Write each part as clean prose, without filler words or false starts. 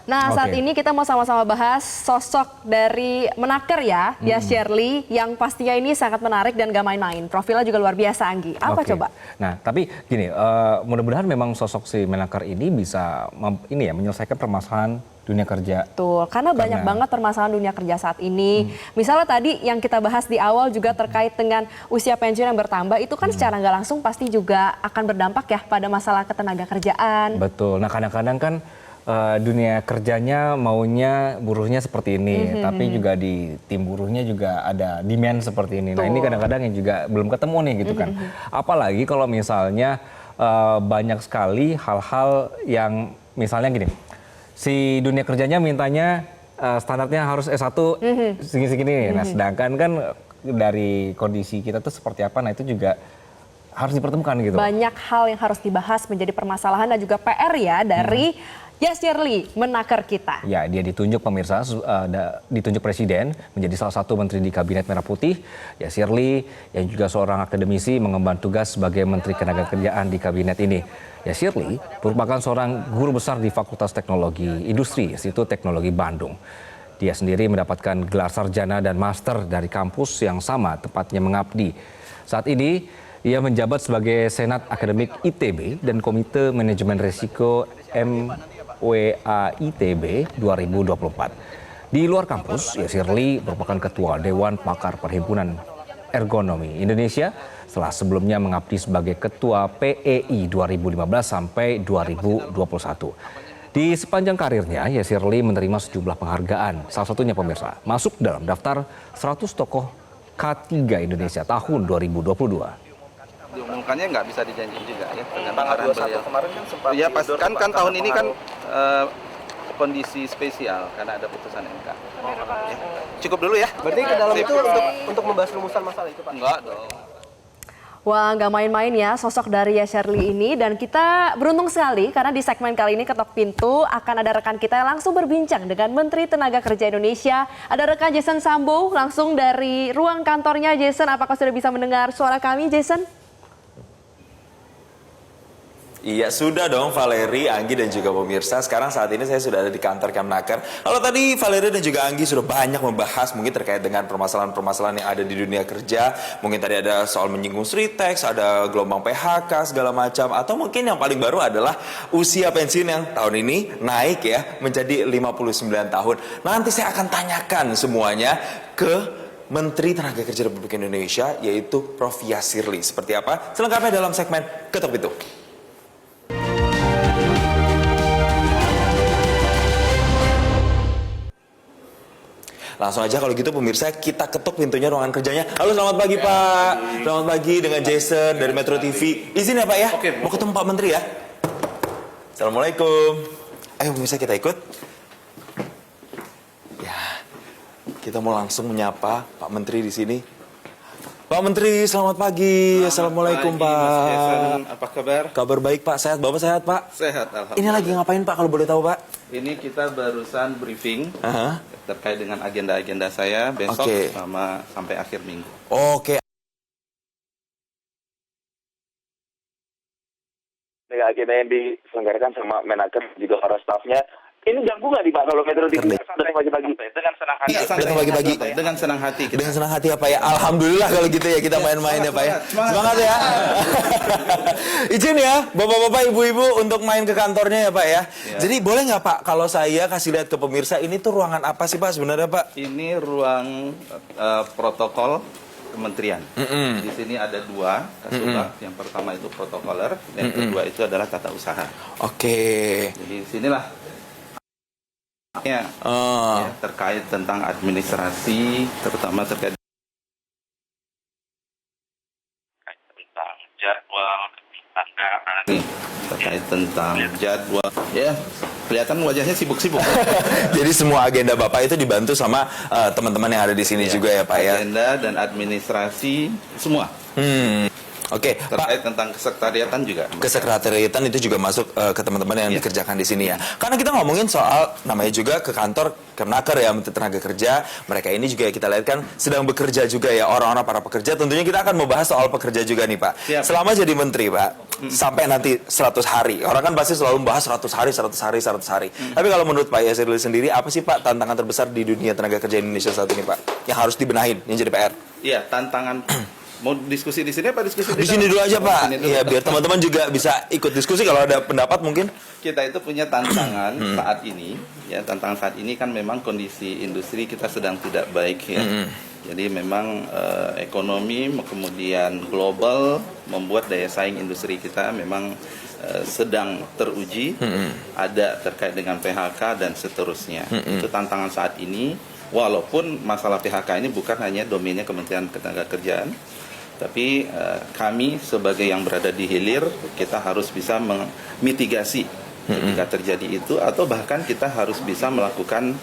Nah, saat ini kita mau sama-sama bahas sosok dari Menaker ya, Shirley, yang pastinya ini sangat menarik dan gak main-main. Profilnya juga luar biasa, Anggi. Apa coba? Nah, tapi gini, mudah-mudahan memang sosok si Menaker ini bisa menyelesaikan permasalahan dunia kerja. Betul, karena banyak banget permasalahan dunia kerja saat ini. Misalnya tadi yang kita bahas di awal juga terkait dengan usia pensiun yang bertambah, itu kan secara nggak langsung pasti juga akan berdampak ya pada masalah ketenaga kerjaan. Betul, nah kadang-kadang kan dunia kerjanya maunya buruhnya seperti ini, tapi juga di tim buruhnya juga ada demand seperti ini. Nah ini kadang-kadang yang juga belum ketemu nih gitu kan. Apalagi kalau misalnya banyak sekali hal-hal yang misalnya gini, si dunia kerjanya mintanya standarnya harus S1 segini-segini nih. Nah sedangkan kan dari kondisi kita tuh seperti apa, nah itu juga harus dipertemukan gitu. Banyak hal yang harus dibahas menjadi permasalahan dan juga PR ya dari Shirley, Menaker kita. Ya, dia ditunjuk pemirsa, ditunjuk presiden menjadi salah satu menteri di Kabinet Merah Putih. Ya, Shirley yang juga seorang akademisi mengemban tugas sebagai Menteri Ketenagakerjaan di kabinet ini. Ya, Shirley merupakan seorang guru besar di Fakultas Teknologi Industri, Institut Teknologi Bandung. Dia sendiri mendapatkan gelar sarjana dan master dari kampus yang sama tempatnya mengabdi. Saat ini, ia menjabat sebagai Senat Akademik ITB dan Komite Manajemen Risiko MWAITB 2024. Di luar kampus, Shirley merupakan Ketua Dewan Pakar Perhimpunan Ergonomi Indonesia setelah sebelumnya mengabdi sebagai Ketua PEI 2015 sampai 2021. Di sepanjang karirnya, Shirley menerima sejumlah penghargaan, salah satunya pemirsa, masuk dalam daftar 100 tokoh K3 Indonesia tahun 2022. Diumumkannya nggak bisa dijanjikan juga ya. Tanggal 21 kemarin kan sempat. Iya, pas kan tahun ini kan kondisi spesial karena ada putusan MK. Ya. Cukup dulu ya. Berarti ke dalam itu untuk membahas rumusan masalah itu, Pak? Enggak dong. Wah, nggak main-main ya sosok dari Shirley ini. Dan kita beruntung sekali karena di segmen kali ini Ketok Pintu akan ada rekan kita yang langsung berbincang dengan Menteri Tenaga Kerja Indonesia. Ada rekan Jason Sambo langsung dari ruang kantornya. Jason, apakah sudah bisa mendengar suara kami, Jason? Iya, sudah dong Valeri, Anggi dan juga pemirsa. Sekarang saat ini saya sudah ada di kantor Kemnaker. Kalau tadi Valeri dan juga Anggi sudah banyak membahas mungkin terkait dengan permasalahan-permasalahan yang ada di dunia kerja. Mungkin tadi ada soal menyinggung street tax, ada gelombang PHK segala macam. Atau mungkin yang paling baru adalah usia pensiun yang tahun ini naik ya menjadi 59 tahun. Nanti saya akan tanyakan semuanya ke Menteri Tenaga Kerja Republik Indonesia, yaitu Prof. Shirley. Seperti apa? Selengkapnya dalam segmen Ketok Pintu. Langsung aja kalau gitu pemirsa, kita ketuk pintunya ruangan kerjanya. Halo, selamat pagi Pak. Selamat pagi dengan Jason dari Metro TV. Izin ya Pak ya? Oke. Mau ketemu Pak Menteri ya? Assalamualaikum. Ayo pemirsa kita ikut. Ya, kita mau langsung menyapa Pak Menteri di sini. Pak Menteri, selamat pagi. Assalamualaikum Mas Jason, Pak. apa kabar? Kabar baik Pak, sehat. Bapak sehat Pak? Sehat, alhamdulillah. Ini lagi ngapain Pak kalau boleh tahu Pak? Ini kita barusan briefing terkait dengan agenda-agenda saya besok sama sampai akhir minggu. Oke. Agenda yang diselenggarakan sama Menaker juga para stafnya. Ini ganggu nggak di Pak kalau Metro TV datang pagi-pagi? Dengan senang hati. Datang pagi-pagi. Dengan senang hati. Dengan senang hati ya Pak ya. Alhamdulillah kalau gitu ya kita main-main ya Pak ya. Semangat ya. Izin ya Bapak-bapak, Ibu-ibu untuk main ke kantornya ya Pak ya. Jadi boleh nggak Pak kalau saya kasih lihat ke pemirsa ini tuh ruangan apa sih Pak sebenarnya Pak? Ini ruang protokol kementerian. Di sini ada dua kasubag. Yang pertama itu protokoler, yang kedua itu adalah tata usaha. Oke. Jadi sinilah ya, terkait tentang administrasi, terutama terkait tentang jadwal anggaran, terkait tentang jadwal. Ya, kelihatan wajahnya sibuk-sibuk. Jadi semua agenda Bapak itu dibantu sama teman-teman yang ada di sini juga ya Pak ya. Agenda dan administrasi semua. Oke, Terkait tentang kesekretariatan juga. kesekretariatan itu juga masuk ke teman-teman yang Iya. dikerjakan di sini ya. Karena kita ngomongin soal namanya juga ke kantor Kemnaker ya, Menteri Tenaga Kerja. Mereka ini juga kita lihat kan sedang bekerja juga ya, orang-orang para pekerja. Tentunya kita akan membahas soal pekerja juga nih Pak. Siap. Selama jadi menteri Pak, sampai nanti 100 hari. Orang kan pasti selalu membahas 100 hari, 100 hari, 100 hari. Tapi kalau menurut Pak Yasirli sendiri, apa sih Pak tantangan terbesar di dunia tenaga kerja Indonesia saat ini Pak? Yang harus dibenahin, yang jadi PR? Iya, tantangan. Mau diskusi di sini apa diskusi Di sini dulu aja Di Pak. sini dulu. Iya, biar teman-teman juga bisa ikut diskusi kalau ada pendapat mungkin. Kita itu punya tantangan saat ini, ya tantangan saat ini kan memang kondisi industri kita sedang tidak baik ya. Jadi memang ekonomi kemudian global membuat daya saing industri kita memang sedang teruji, ada terkait dengan PHK dan seterusnya. Itu tantangan saat ini. Walaupun masalah PHK ini bukan hanya domainnya Kementerian Ketenagakerjaan, tapi kami sebagai yang berada di hilir kita harus bisa memitigasi ketika terjadi itu, atau bahkan kita harus bisa melakukan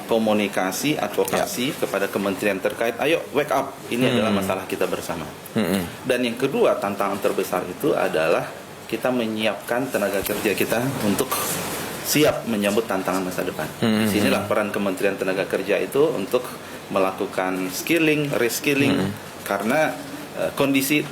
komunikasi, advokasi kepada kementerian terkait. Ayo wake up, ini adalah masalah kita bersama. Dan yang kedua tantangan terbesar itu adalah kita menyiapkan tenaga kerja kita untuk siap menyambut tantangan masa depan. Disinilah peran Kementerian Tenaga Kerja itu untuk melakukan skilling, reskilling, karena kondisi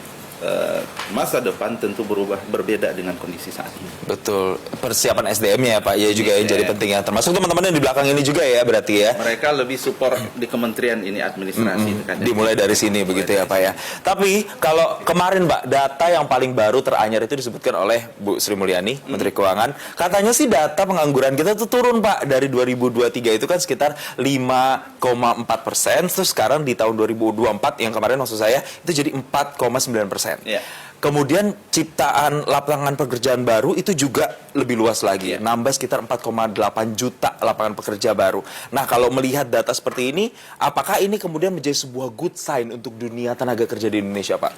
masa depan tentu berbeda dengan kondisi saat ini. Betul, persiapan SDM-nya ya Pak, ya juga yang jadi penting ya. Termasuk teman-teman yang di belakang ini juga ya berarti ya. Mereka lebih support di kementerian ini administrasi. Dimulai dari sini begitu ya Pak ya. Tapi kalau kemarin Pak, data yang paling baru teranyar itu disebutkan oleh Bu Sri Mulyani, Menteri Keuangan. Katanya sih data pengangguran kita tuh turun Pak. Dari 2023 itu kan sekitar 5,4%. Terus sekarang di tahun 2024 yang kemarin maksud saya itu jadi 4,9%. Ya. Kemudian ciptaan lapangan pekerjaan baru itu juga lebih luas lagi, nambah sekitar 4,8 juta lapangan pekerja baru. Nah, kalau melihat data seperti ini, apakah ini kemudian menjadi sebuah good sign untuk dunia tenaga kerja di Indonesia, Pak?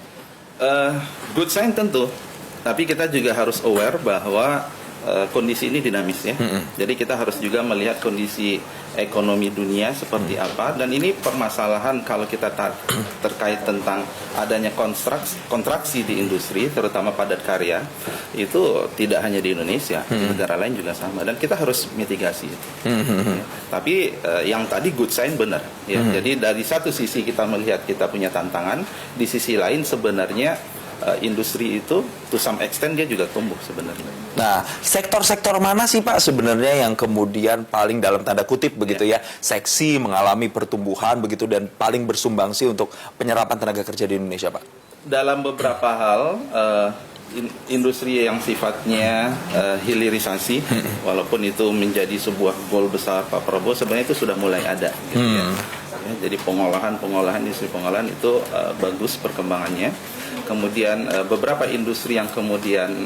Good sign tentu, tapi kita juga harus aware bahwa kondisi ini dinamis ya. Jadi kita harus juga melihat kondisi ekonomi dunia seperti apa, dan ini permasalahan kalau kita terkait tentang adanya kontraksi di industri terutama padat karya itu tidak hanya di Indonesia, di negara lain juga sama, dan kita harus mitigasi itu. Ya. Tapi yang tadi good sign benar ya. Jadi dari satu sisi kita melihat kita punya tantangan, di sisi lain sebenarnya industri itu to some extent dia juga tumbuh sebenarnya. Nah, sektor-sektor mana sih Pak sebenarnya yang kemudian paling dalam tanda kutip begitu ya, seksi mengalami pertumbuhan begitu dan paling bersumbangsi untuk penyerapan tenaga kerja di Indonesia, Pak? Dalam beberapa hal industri yang sifatnya hilirisasi, walaupun itu menjadi sebuah goal besar Pak Prabowo, sebenarnya itu sudah mulai ada. Gitu ya. Jadi industri pengolahan itu bagus perkembangannya. Kemudian beberapa industri yang kemudian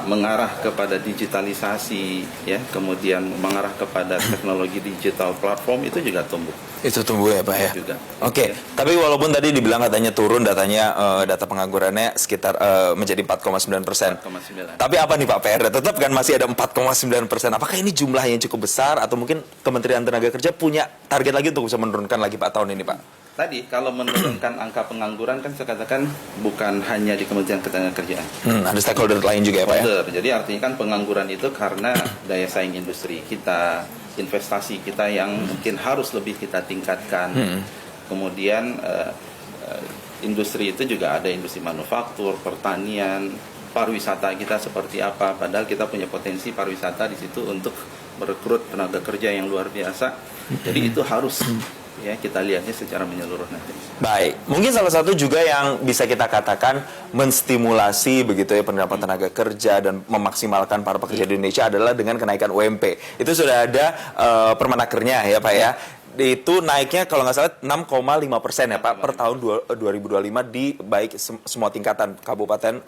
mengarah kepada digitalisasi, ya, kemudian mengarah kepada teknologi digital platform itu juga tumbuh. Itu tumbuh ya Pak ya? Juga. Oke. Tapi walaupun tadi dibilang katanya turun datanya, data penganggurannya sekitar menjadi 4,9%. 4,9. Tapi apa nih Pak PR? Tetap kan masih ada 4,9%. Apakah ini jumlah yang cukup besar atau mungkin Kementerian Tenaga Kerja punya target lagi untuk bisa menurunkan lagi Pak tahun ini Pak? Tadi kalau menurunkan angka pengangguran kan saya katakan bukan hanya di Kementerian Ketenagakerjaan. Ada stakeholder lain juga ya Pak ya? Jadi artinya kan pengangguran itu karena daya saing industri kita, investasi kita yang mungkin harus lebih kita tingkatkan. Kemudian industri itu juga ada industri manufaktur, pertanian, pariwisata kita seperti apa. Padahal kita punya potensi pariwisata di situ untuk merekrut tenaga kerja yang luar biasa. Jadi itu harus ya kita lihatnya secara menyeluruh nanti. Baik, mungkin salah satu juga yang bisa kita katakan menstimulasi begitu ya pendapat tenaga kerja dan memaksimalkan para pekerja di Indonesia adalah dengan kenaikan UMP. Itu sudah ada permenakernya ya Pak ya. Itu naiknya kalau nggak salah 6,5% ya Pak per tahun 2025 di baik semua tingkatan kabupaten,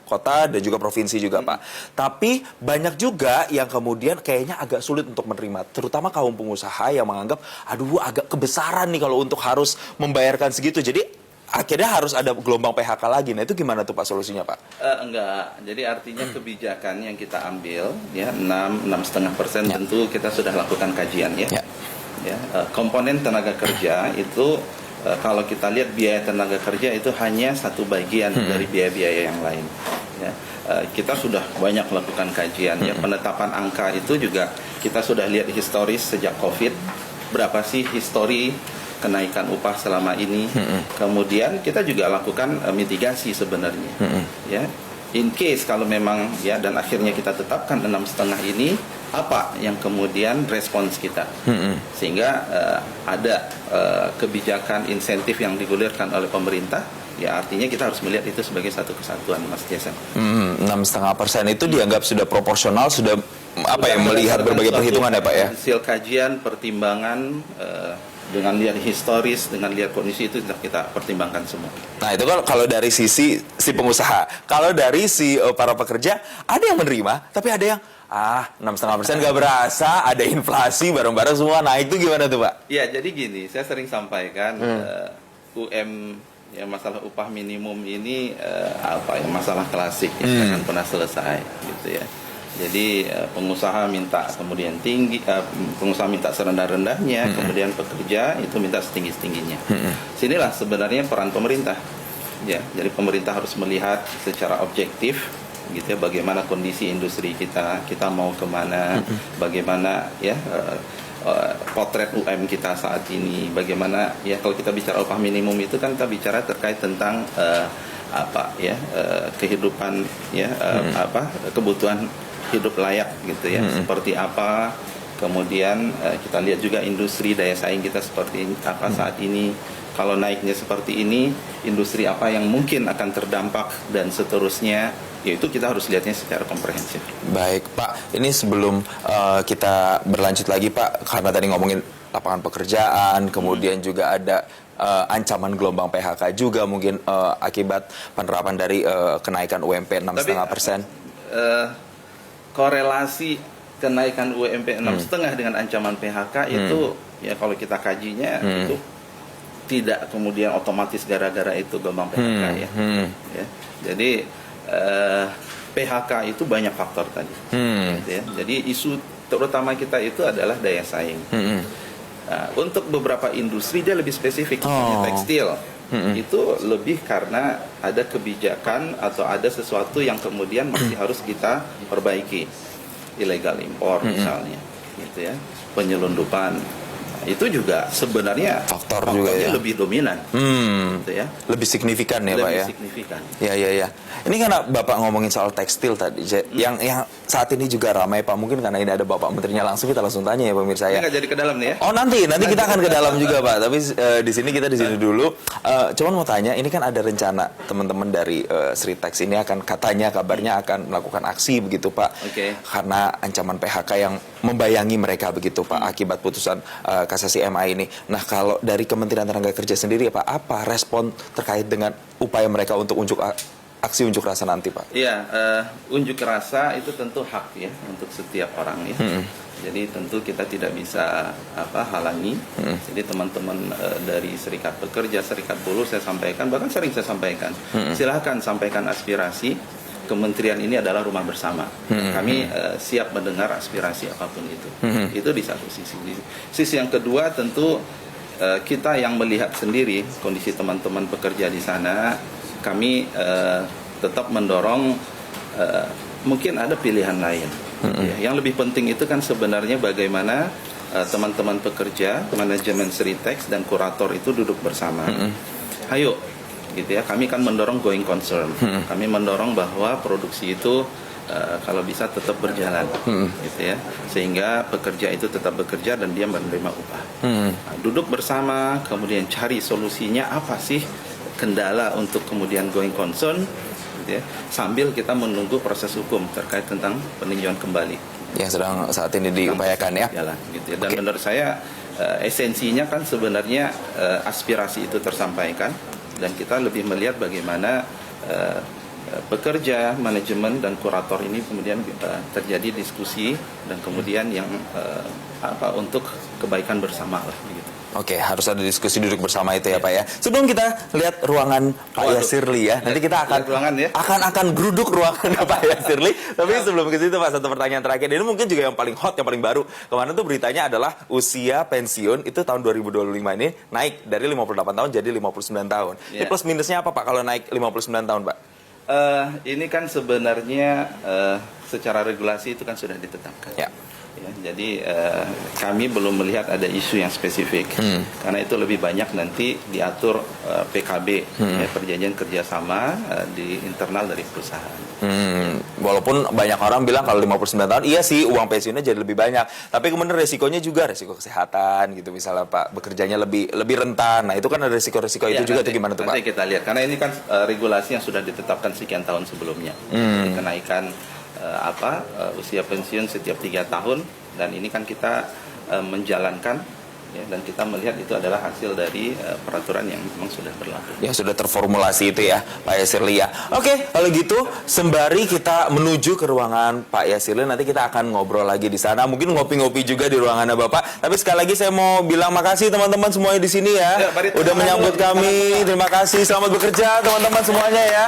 kota dan juga provinsi juga Pak. Tapi banyak juga yang kemudian kayaknya agak sulit untuk menerima, terutama kaum pengusaha yang menganggap, aduh agak kebesaran nih kalau untuk harus membayarkan segitu. Jadi akhirnya harus ada gelombang PHK lagi. Nah itu gimana tuh Pak solusinya Pak? Enggak. Jadi artinya kebijakan yang kita ambil ya 6,5% tentu kita sudah lakukan kajian ya. Ya, komponen tenaga kerja itu kalau kita lihat biaya tenaga kerja itu hanya satu bagian dari biaya-biaya yang lain. Ya. Kita sudah banyak melakukan kajian. Ya. Penetapan angka itu juga kita sudah lihat historis sejak COVID. Berapa sih histori kenaikan upah selama ini? Kemudian kita juga lakukan mitigasi sebenarnya. Ya. In case kalau memang ya dan akhirnya kita tetapkan 6,5 ini, apa yang kemudian respons kita, sehingga ada kebijakan insentif yang digulirkan oleh pemerintah, ya artinya kita harus melihat itu sebagai satu kesatuan, Mas Jason. 6,5% itu dianggap sudah proporsional, sudah apa ya, melihat berbagai perhitungan ya Pak ya? Hasil kajian, pertimbangan, dengan lihat historis, dengan lihat kondisi itu sudah kita pertimbangkan semua. Nah itu kalau dari sisi si pengusaha, kalau dari si para pekerja ada yang menerima, tapi ada yang 6,5% nggak berasa, ada inflasi bareng-bareng semua naik, itu gimana tuh Pak? Ya jadi gini, saya sering sampaikan ya masalah upah minimum ini masalah klasik yang akan pernah selesai gitu ya. Jadi pengusaha minta kemudian tinggi, pengusaha minta serendah-rendahnya, kemudian pekerja itu minta setinggi-tingginya. Sinilah sebenarnya peran pemerintah. Ya, jadi pemerintah harus melihat secara objektif, gitu ya, bagaimana kondisi industri kita mau kemana, bagaimana ya potret UM kita saat ini, bagaimana ya kalau kita bicara upah minimum itu kan kita bicara terkait tentang kehidupan ya kebutuhan hidup layak gitu ya, seperti apa, kemudian kita lihat juga industri daya saing kita seperti apa saat ini, kalau naiknya seperti ini, industri apa yang mungkin akan terdampak dan seterusnya, yaitu kita harus lihatnya secara komprehensif. Baik Pak, ini sebelum kita berlanjut lagi Pak, karena tadi ngomongin lapangan pekerjaan, kemudian juga ada ancaman gelombang PHK juga mungkin akibat penerapan dari kenaikan UMP 6,5%. Korelasi kenaikan UMP 6,5 dengan ancaman PHK itu ya kalau kita kajinya itu tidak kemudian otomatis gara-gara itu gelombang PHK ya. Jadi PHK itu banyak faktor tadi. Gitu ya. Jadi isu terutama kita itu adalah daya saing. Untuk beberapa industri dia lebih spesifik, misalnya tekstil. Itu lebih karena ada kebijakan atau ada sesuatu yang kemudian masih harus kita perbaiki, illegal impor misalnya, gitu ya, penyelundupan. Itu juga sebenarnya faktornya lebih dominan, gitu ya. Lebih signifikan ya Pak ya. Lebih signifikan. Ya. Ini karena Bapak ngomongin soal tekstil tadi, yang saat ini juga ramai Pak. Mungkin karena ini ada Bapak Menterinya langsung, kita langsung tanya ya pemirsa ya. Ini nggak jadi ke dalam nih ya? Oh nanti kita akan ke dalam juga Pak. Tapi di sini kita di sini dulu. Cuman mau tanya, ini kan ada rencana teman-teman dari Sritex ini akan kabarnya akan melakukan aksi begitu Pak. Karena ancaman PHK yang membayangi mereka begitu Pak akibat putusan kasasi MA ini. Nah kalau dari Kementerian Tenaga Kerja sendiri Pak, apa respon terkait dengan upaya mereka untuk aksi unjuk rasa nanti Pak? Iya, unjuk rasa itu tentu hak ya untuk setiap orang ya. Jadi tentu kita tidak bisa halangi. Jadi teman-teman dari serikat pekerja, serikat buruh saya sampaikan, bahkan sering saya sampaikan, silahkan sampaikan aspirasi. Kementerian ini adalah rumah bersama. Kami siap mendengar aspirasi apapun itu. Itu di satu sisi. Sisi yang kedua tentu kita yang melihat sendiri kondisi teman-teman pekerja di sana, kami tetap mendorong mungkin ada pilihan lain. Yang lebih penting itu kan sebenarnya bagaimana teman-teman pekerja, manajemen Sritex dan kurator itu duduk bersama. Ayo, gitu ya. Kami kan mendorong going concern. Kami mendorong bahwa produksi itu kalau bisa tetap berjalan, gitu ya. Sehingga pekerja itu tetap bekerja dan dia menerima upah. Nah, duduk bersama, kemudian cari solusinya apa sih kendala untuk kemudian going concern, gitu ya. Sambil kita menunggu proses hukum terkait tentang peninjauan kembali. Yang sedang saat ini diupayakan ya. Jalan, gitu ya. Dan menurut saya esensinya kan sebenarnya aspirasi itu tersampaikan. Dan kita lebih melihat bagaimana pekerja, manajemen, dan kurator ini kemudian terjadi diskusi dan kemudian yang untuk kebaikan bersama lah begitu. Oke, harus ada diskusi duduk bersama itu ya Pak ya. Sebelum kita lihat ruangan Pak Yasirli ya, nanti kita akan lihat ruangan ya. akan geruduk ruangan Pak Yasirli. Tapi sebelum ke situ Pak, satu pertanyaan terakhir. Ini mungkin juga yang paling hot, yang paling baru. Kemarin tuh beritanya adalah usia pensiun itu tahun 2025 ini naik dari 58 tahun jadi 59 tahun. Ini Ya. plus minusnya apa Pak kalau naik 59 tahun Pak? Ini kan sebenarnya secara regulasi itu kan sudah ditetapkan. Ya. Ya, jadi kami belum melihat ada isu yang spesifik karena itu lebih banyak nanti diatur PKB ya, perjanjian kerjasama di internal dari perusahaan. Walaupun banyak orang bilang kalau 59 tahun iya sih uang pensiunnya jadi lebih banyak, tapi kemudian resikonya juga resiko kesehatan gitu, misalnya Pak bekerjanya lebih rentan. Nah itu kan ada resiko-resiko itu Ya, juga nanti, tuh gimana tuh Pak? Nanti kita lihat karena ini kan regulasi yang sudah ditetapkan sekian tahun sebelumnya. Kenaikan usia pensiun setiap 3 tahun dan ini kan kita menjalankan ya, dan kita melihat itu adalah hasil dari peraturan yang memang sudah berlaku. Yang sudah terformulasi itu ya Pak Yasirli ya. Oke, kalau gitu sembari kita menuju ke ruangan Pak Yasirli, nanti kita akan ngobrol lagi di sana. Mungkin ngopi-ngopi juga di ruangannya Bapak. Tapi sekali lagi saya mau bilang makasih teman-teman semuanya di sini ya. Ya, mari Udah teman-teman menyambut dulu. kami. Terima kasih. Selamat bekerja teman-teman semuanya ya.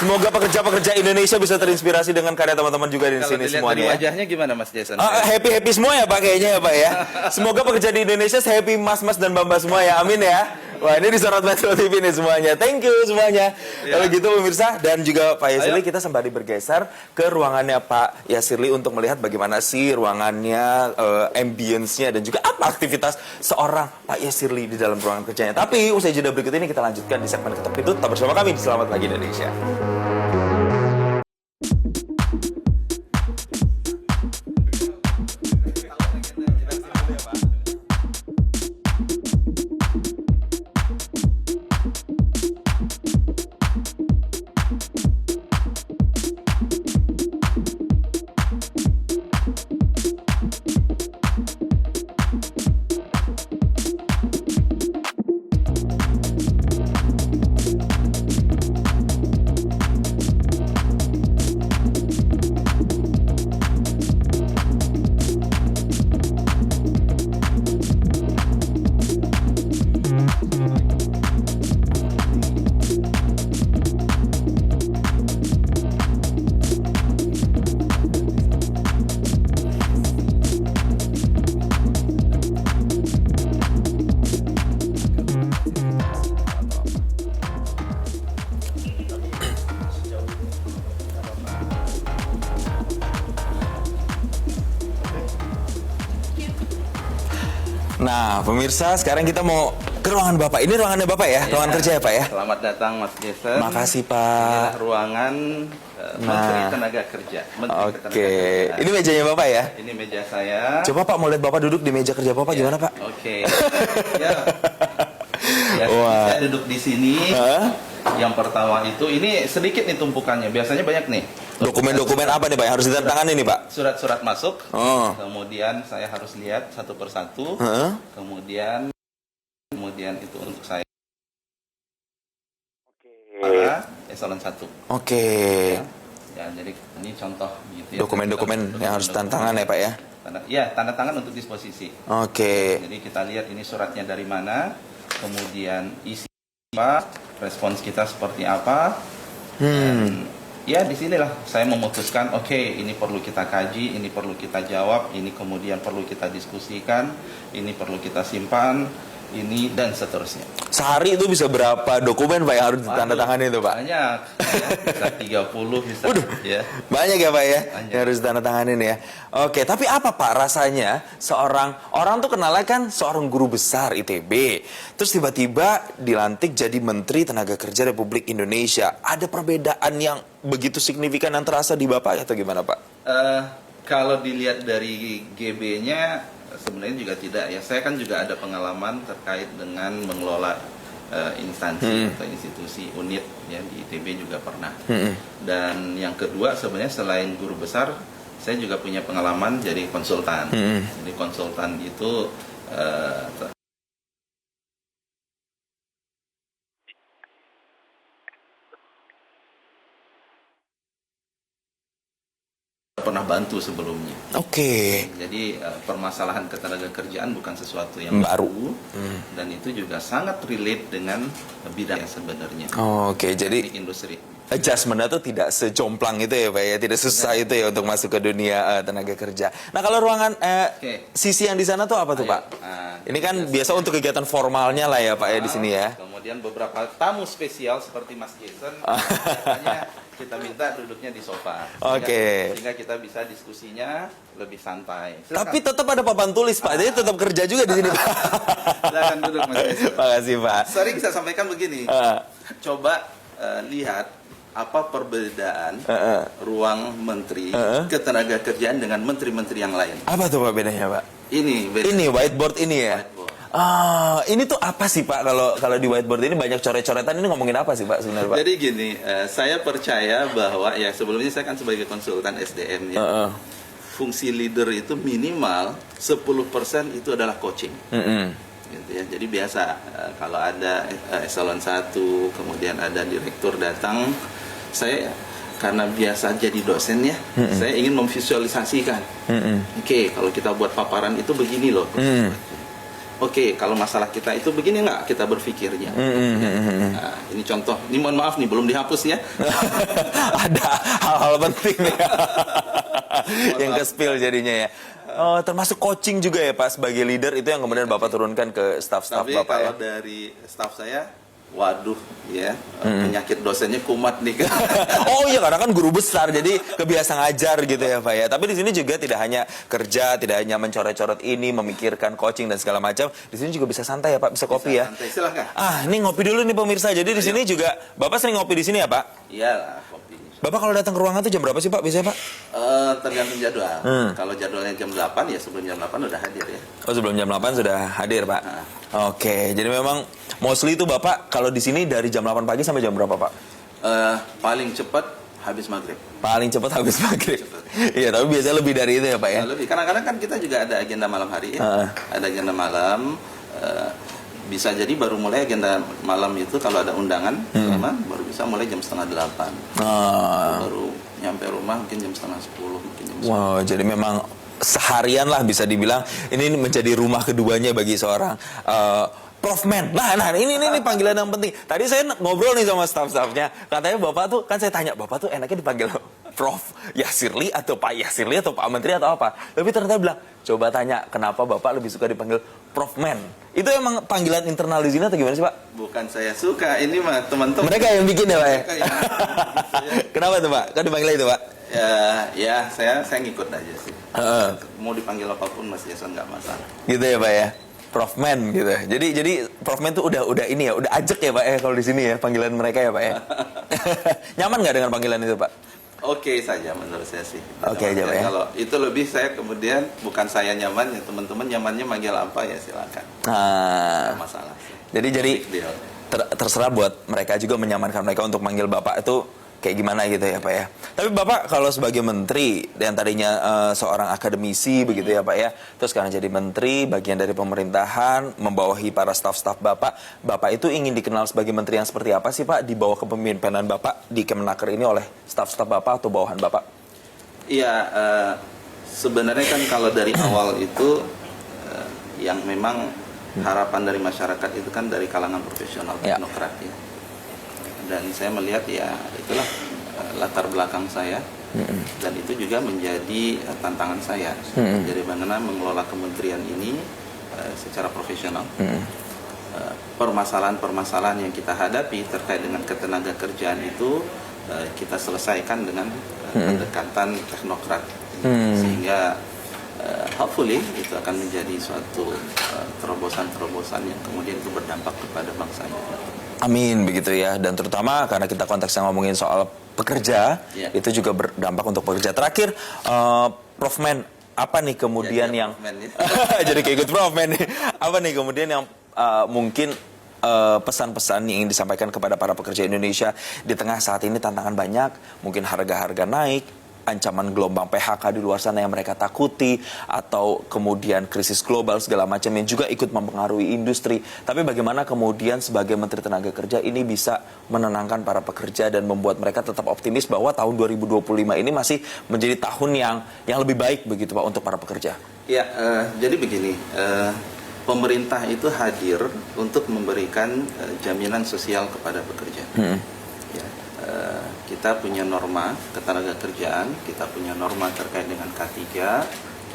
Semoga pekerja-pekerja Indonesia bisa terinspirasi dengan karya teman-teman juga di Kalau sini dilihat dari semuanya. Ya. wajahnya gimana Mas Jason? Happy semua ya Pak kayaknya ya Pak ya. Semoga pekerja di Indonesia happy mas-mas dan mbak-mbak semua ya. Amin ya. Wah ini disorot Metro TV nih semuanya. Thank you semuanya. Kalau gitu pemirsa dan juga Pak Yasirli, kita sembari bergeser ke ruangannya Pak Yasirli untuk melihat bagaimana sih ruangannya, ambience-nya dan juga apa aktivitas seorang Pak Yasirli di dalam ruangan kerjanya. Tapi usai jeda berikut ini kita lanjutkan di segmen Ketok Pintu. Tetap bersama kami di Selamat Pagi Indonesia. Nah, pemirsa, sekarang kita mau ke ruangan Bapak. Ini ruangannya Bapak ya? Ruangan kerja ya, Pak ya? Selamat datang Mas Jason. Makasih, Inilah Pak. ruangan Menteri Tenaga Kerja. Menteri Oke. Ketenagakerjaan. Ini mejanya Bapak ya? Ini meja saya. Coba Pak, mau lihat Bapak duduk di meja kerja Bapak gimana, Pak? Oke. Ya. Ya, Wah. saya duduk di sini. Hah? Yang pertama itu, ini sedikit nih tumpukannya. Biasanya banyak nih. Dokumen-dokumen apa nih, Pak? Yang harus ditandatangani nih, Pak? Surat-surat masuk. Oh. Kemudian saya harus lihat satu persatu. Heeh. Kemudian itu untuk saya. Eselon 1. Oke. Ya, jadi ini contoh gitu ya. Dokumen-dokumen yang harus ditandatangan ya, Pak ya? Tanda tangan untuk disposisi. Oke. Jadi kita lihat ini suratnya dari mana, kemudian isi apa, respons kita seperti apa. Dan, ya disinilah saya memutuskan, oke, ini perlu kita kaji, ini perlu kita jawab, ini kemudian perlu kita diskusikan, ini perlu kita simpan, ini dan seterusnya. Sehari itu bisa berapa dokumen Pak yang harus ditandatangani itu, Pak? Banyak, ya, bisa 30 bisa. Waduh. Ya. Banyak ya Pak ya Banyak. yang harus ditandatanganin ya. Oke, tapi apa Pak rasanya seorang orang tuh kenalnya kan seorang guru besar ITB, terus tiba-tiba dilantik jadi Menteri Tenaga Kerja Republik Indonesia. Ada perbedaan yang begitu signifikan yang terasa di Bapak atau gimana Pak? Kalau dilihat dari GB-nya sebenarnya juga tidak ya. Saya kan juga ada pengalaman terkait dengan mengelola instansi atau institusi unit ya di ITB juga pernah. Dan yang kedua sebenarnya selain guru besar, saya juga punya pengalaman jadi konsultan. Jadi konsultan itu pernah bantu sebelumnya. Oke. Jadi permasalahan ketenagakerjaan bukan sesuatu yang baru dan itu juga sangat relate dengan bidang yang sebenarnya. Oke, jadi Teknik industri. adjustment-nya tuh tidak sejomplang itu ya Pak ya, tidak susah itu ya untuk masuk ke dunia tenaga kerja. Nah kalau ruangan sisi yang di sana tuh apa tuh Pak? Ini kan biasa untuk kegiatan formalnya lah ya Pak ya di sini ya. Kemudian beberapa tamu spesial seperti Mas Jason, biasanya kita minta duduknya di sofa. Sehingga kita bisa diskusinya lebih santai. Silakan. Tapi tetap ada papan tulis Pak, jadi tetap kerja juga di sini Pak. Silakan duduk Mas Jason. Makasih Pak. Sering saya sampaikan begini, coba lihat apa perbedaan ruang menteri ketenagakerjaan dengan menteri-menteri yang lain. Apa tuh Pak bedanya Pak? Ini beda. Ini whiteboard ini ya? Whiteboard. Ini tuh apa sih Pak kalau di whiteboard ini banyak coret-coretan, ini ngomongin apa sih Pak sebenarnya Pak? Jadi gini, saya percaya bahwa ya sebelumnya saya kan sebagai konsultan SDM ya. Fungsi leader itu minimal 10% itu adalah coaching. Gitu ya. Jadi biasa kalau ada eselon 1 kemudian ada direktur datang, saya karena biasa jadi dosen ya, saya ingin memvisualisasikan. Oke, kalau kita buat paparan itu begini loh. Oke, kalau masalah kita itu begini nggak kita berpikirnya. Nah, ini contoh, ini mohon maaf nih belum dihapus ya. Ada hal-hal penting nih. Yang ke spill jadinya ya. Termasuk coaching juga ya Pak sebagai leader itu yang kemudian Bapak turunkan ke staff-staff Tapi Bapak kalau ya. dari staff saya, waduh ya, penyakit dosennya kumat nih kan. Oh iya karena kan guru besar jadi kebiasa ngajar gitu ya Pak ya. Tapi di sini juga tidak hanya kerja, tidak hanya mencoret-coret ini, memikirkan coaching dan segala macam. Di sini juga bisa santai ya Pak, bisa kopi ya. Santai, silahkan. Ini ngopi dulu nih pemirsa. Jadi di sini juga Bapak sering ngopi di sini ya Pak? Iya lah, kopi. Bapak kalau datang ke ruangan tuh jam berapa sih Pak biasanya Pak? Tergantung jadwal. Kalau jadwalnya jam 8 ya sebelum jam 8 udah hadir ya. Oh sebelum jam 8 sudah hadir Pak? Oke, jadi memang mostly itu Bapak kalau di sini dari jam 8 pagi sampai jam berapa Pak? Paling cepat habis maghrib. Paling cepat habis maghrib. Iya, tapi biasanya lebih dari itu ya Pak ya? Lebih. Kadang-kadang kan kita juga ada agenda malam hari ya. Ada agenda malam. Bisa jadi baru mulai agenda malam itu kalau ada undangan, baru bisa mulai jam 7:30. Baru nyampe rumah mungkin jam 9:30, mungkin jam 10. Wow, jadi memang seharian lah bisa dibilang ini menjadi rumah keduanya bagi seorang Prof Men. Nah ini panggilan yang penting. Tadi saya ngobrol nih sama staff-staffnya. Katanya Bapak tuh, kan saya tanya, Bapak tuh enaknya dipanggil Prof Yasirli atau Pak Yasirli atau Pak Menteri atau apa. Tapi ternyata bilang, coba tanya kenapa Bapak lebih suka dipanggil Prof Men. Itu emang panggilan internal di sini atau gimana sih Pak? Bukan saya suka, ini mah teman-teman. Mereka yang bikin ya Pak ya? Mereka yang bikin. Kenapa tuh Pak? Kan dipanggil itu Pak? Ya saya ngikut aja sih. Mau dipanggil apapun Mas Jason nggak masalah. Gitu ya Pak ya? Prof Men gitu. Jadi Prof Men tuh udah ini ya, udah ajak ya Pak ya kalau di sini ya panggilan mereka ya Pak ya. Nyaman nggak dengan panggilan itu Pak? Oke saja menurut saya sih. Oke aja Pak ya. Kalau itu lebih saya kemudian bukan saya nyaman ya teman-teman nyamannya manggil apa ya silakan. Nggak masalah sih. Jadi Big deal. terserah buat mereka juga menyamankan mereka untuk manggil Bapak itu kayak gimana gitu ya Pak ya. Tapi Bapak kalau sebagai menteri yang tadinya seorang akademisi begitu ya Pak ya, terus sekarang jadi menteri, bagian dari pemerintahan, membawahi para staf-staf Bapak itu ingin dikenal sebagai menteri yang seperti apa sih Pak di bawah kepemimpinan Bapak di Kemenaker ini oleh staf-staf Bapak atau bawahan Bapak? Iya, sebenarnya kan kalau dari awal itu yang memang harapan dari masyarakat itu kan dari kalangan profesional teknokrat ya. Dan saya melihat ya itulah latar belakang saya dan itu juga menjadi tantangan saya. Jadi bagaimana mengelola kementerian ini secara profesional. Permasalahan-permasalahan yang kita hadapi terkait dengan ketenagakerjaan itu kita selesaikan dengan pendekatan teknokrat sehingga hopefully itu akan menjadi suatu terobosan-terobosan yang kemudian itu berdampak kepada bangsa ini. Amin begitu ya, dan terutama karena kita konteksnya ngomongin soal pekerja, itu juga berdampak untuk pekerja. Terakhir, Prof Men, apa nih kemudian yang jadi kayak ikut Prof Men nih, apa nih kemudian yang mungkin pesan-pesan yang ingin disampaikan kepada para pekerja Indonesia di tengah saat ini tantangan banyak, mungkin harga-harga naik, ancaman gelombang PHK di luar sana yang mereka takuti, atau kemudian krisis global segala macam yang juga ikut mempengaruhi industri. Tapi bagaimana kemudian sebagai Menteri Tenaga Kerja ini bisa menenangkan para pekerja dan membuat mereka tetap optimis bahwa tahun 2025 ini masih menjadi tahun yang lebih baik begitu Pak untuk para pekerja? Ya, jadi begini, pemerintah itu hadir untuk memberikan jaminan sosial kepada pekerja. Ya, kita punya norma ketenaga kerjaan, kita punya norma terkait dengan K3,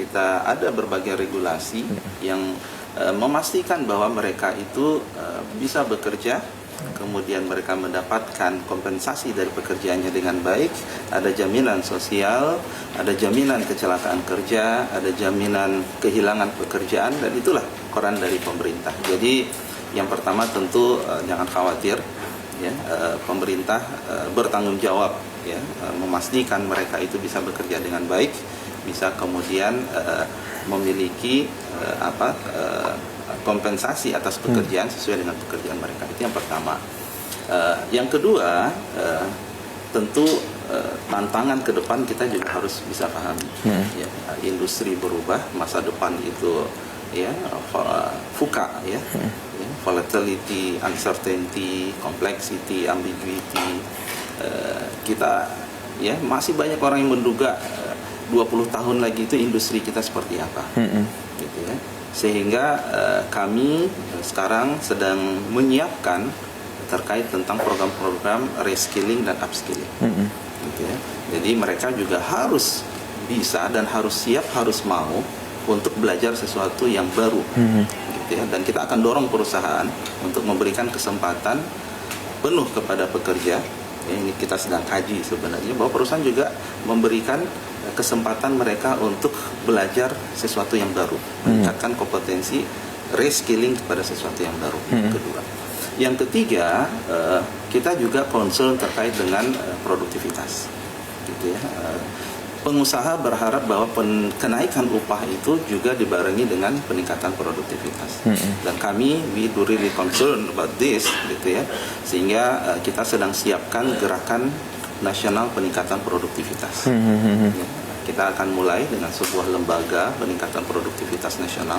kita ada berbagai regulasi yang memastikan bahwa mereka itu bisa bekerja, kemudian mereka mendapatkan kompensasi dari pekerjaannya dengan baik, ada jaminan sosial, ada jaminan kecelakaan kerja, ada jaminan kehilangan pekerjaan, dan itulah peran dari pemerintah. Jadi yang pertama tentu jangan khawatir, ya, pemerintah bertanggung jawab, ya, memastikan mereka itu bisa bekerja dengan baik, bisa kemudian memiliki kompensasi atas pekerjaan sesuai dengan pekerjaan mereka. Itu yang pertama. Yang kedua, tentu tantangan ke depan kita juga harus bisa pahami. Ya, industri berubah, masa depan itu ya VUCA, ya, volatility, uncertainty, complexity, ambiguity. Kita ya masih banyak orang yang menduga 20 tahun lagi itu industri kita seperti apa, gitu ya. Sehingga kami sekarang sedang menyiapkan terkait tentang program-program reskilling dan upskilling, gitu ya. Jadi mereka juga harus bisa dan harus siap, harus mau untuk belajar sesuatu yang baru, gitu ya. Dan kita akan dorong perusahaan untuk memberikan kesempatan penuh kepada pekerja. Ya, ini kita sedang kaji sebenarnya bahwa perusahaan juga memberikan kesempatan mereka untuk belajar sesuatu yang baru, meningkatkan kompetensi, reskilling kepada sesuatu yang baru. Kedua, yang ketiga, kita juga concern terkait dengan produktivitas, gitu ya. Pengusaha berharap bahwa kenaikan upah itu juga dibarengi dengan peningkatan produktivitas. Dan kami, we do really concern about this, gitu ya. Sehingga kita sedang siapkan gerakan nasional peningkatan produktivitas. Ya, kita akan mulai dengan sebuah lembaga peningkatan produktivitas nasional.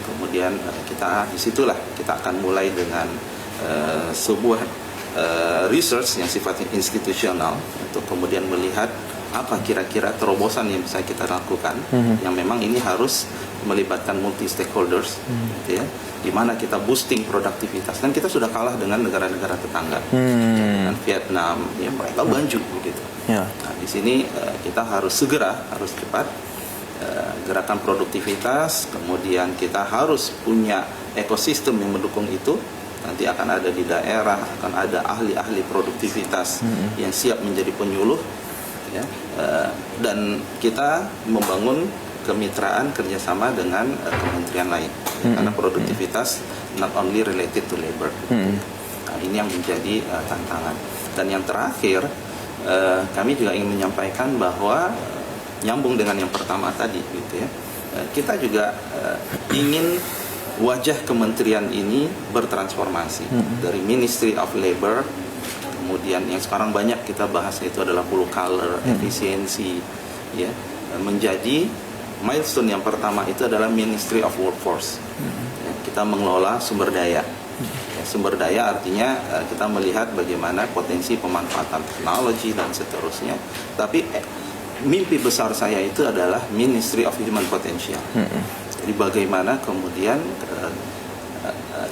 Kemudian disitulah kita akan mulai dengan sebuah research yang sifatnya institusional untuk kemudian melihat apa kira-kira terobosan yang bisa kita lakukan, yang memang ini harus melibatkan multi stakeholders, gitu ya, di mana kita boosting produktivitas. Dan kita sudah kalah dengan negara-negara tetangga, dengan Vietnam, ya, mereka maju begitu. Nah, di sini kita harus segera, harus cepat gerakan produktivitas, kemudian kita harus punya ekosistem yang mendukung itu. Nanti akan ada di daerah, akan ada ahli-ahli produktivitas yang siap menjadi penyuluh, ya. Dan kita membangun kemitraan kerjasama dengan kementerian lain, karena produktivitas not only related to labor. Nah, ini yang menjadi tantangan. Dan yang terakhir, kami juga ingin menyampaikan bahwa nyambung dengan yang pertama tadi, gitu ya. Kita juga ingin wajah kementerian ini bertransformasi dari Ministry of Labor, kemudian yang sekarang banyak kita bahas itu adalah blue collar, efisiensi, ya, menjadi milestone yang pertama itu adalah Ministry of Workforce. Ya, kita mengelola sumber daya. Ya, sumber daya artinya kita melihat bagaimana potensi pemanfaatan teknologi dan seterusnya. Tapi mimpi besar saya itu adalah Ministry of Human Potential. Jadi bagaimana kemudian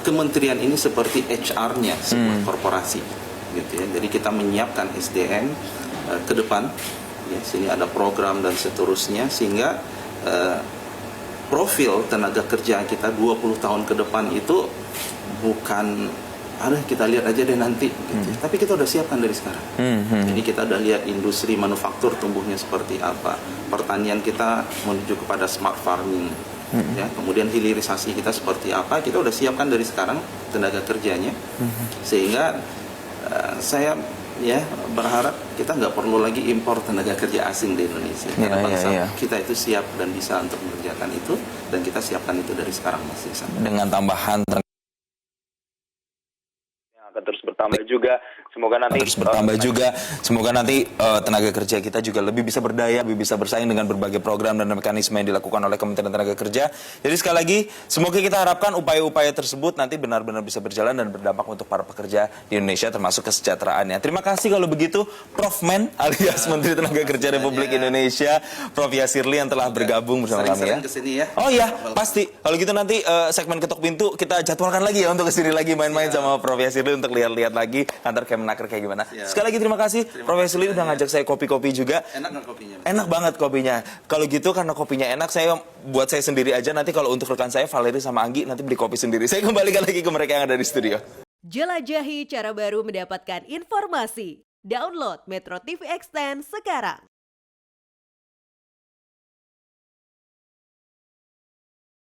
kementerian ini seperti HR-nya sebuah korporasi, gitu ya. Jadi kita menyiapkan SDM ke depan, ya, sini ada program dan seterusnya, sehingga profil tenaga kerja kita 20 tahun ke depan itu bukan kita lihat aja deh nanti, gitu. Tapi kita udah siapkan dari sekarang. Jadi kita udah lihat industri manufaktur tumbuhnya seperti apa, pertanian kita menuju kepada smart farming, ya, kemudian hilirisasi kita seperti apa, kita udah siapkan dari sekarang tenaga kerjanya, sehingga saya ya berharap kita nggak perlu lagi impor tenaga kerja asing di Indonesia. Karena bangsa kita itu siap dan bisa untuk mengerjakan itu, dan kita siapkan itu dari sekarang, Mas Iksan. Dengan tambahan akan terus bertambah juga. Semoga nanti tenaga kerja kita juga lebih bisa berdaya, lebih bisa bersaing dengan berbagai program dan mekanisme yang dilakukan oleh Kementerian Tenaga Kerja. Jadi sekali lagi, semoga kita harapkan upaya-upaya tersebut nanti benar-benar bisa berjalan dan berdampak untuk para pekerja di Indonesia termasuk kesejahteraannya. Terima kasih kalau begitu Prof Men alias Menteri Tenaga Kerja Republik Indonesia, Prof Yasirli yang telah bergabung bersama kami ya. Kesini ya. Oh iya, pasti. Kalau gitu nanti segmen Ketok Pintu kita jadwalkan lagi ya untuk kesini lagi main-main sama Prof Yasirli untuk lihat-lihat lagi kantor Kemenaker kayak gimana. Sekali lagi terima kasih Prof Yasirli udah ngajak saya kopi-kopi juga. Enak nggak kopinya? Enak banget kopinya. Kalau gitu karena kopinya enak, saya buat saya sendiri aja. Nanti kalau untuk rekan saya Valeri sama Anggi nanti beli kopi sendiri. Saya kembalikan lagi ke mereka yang ada di studio. Jelajahi cara baru mendapatkan informasi. Download Metro TV Extend sekarang.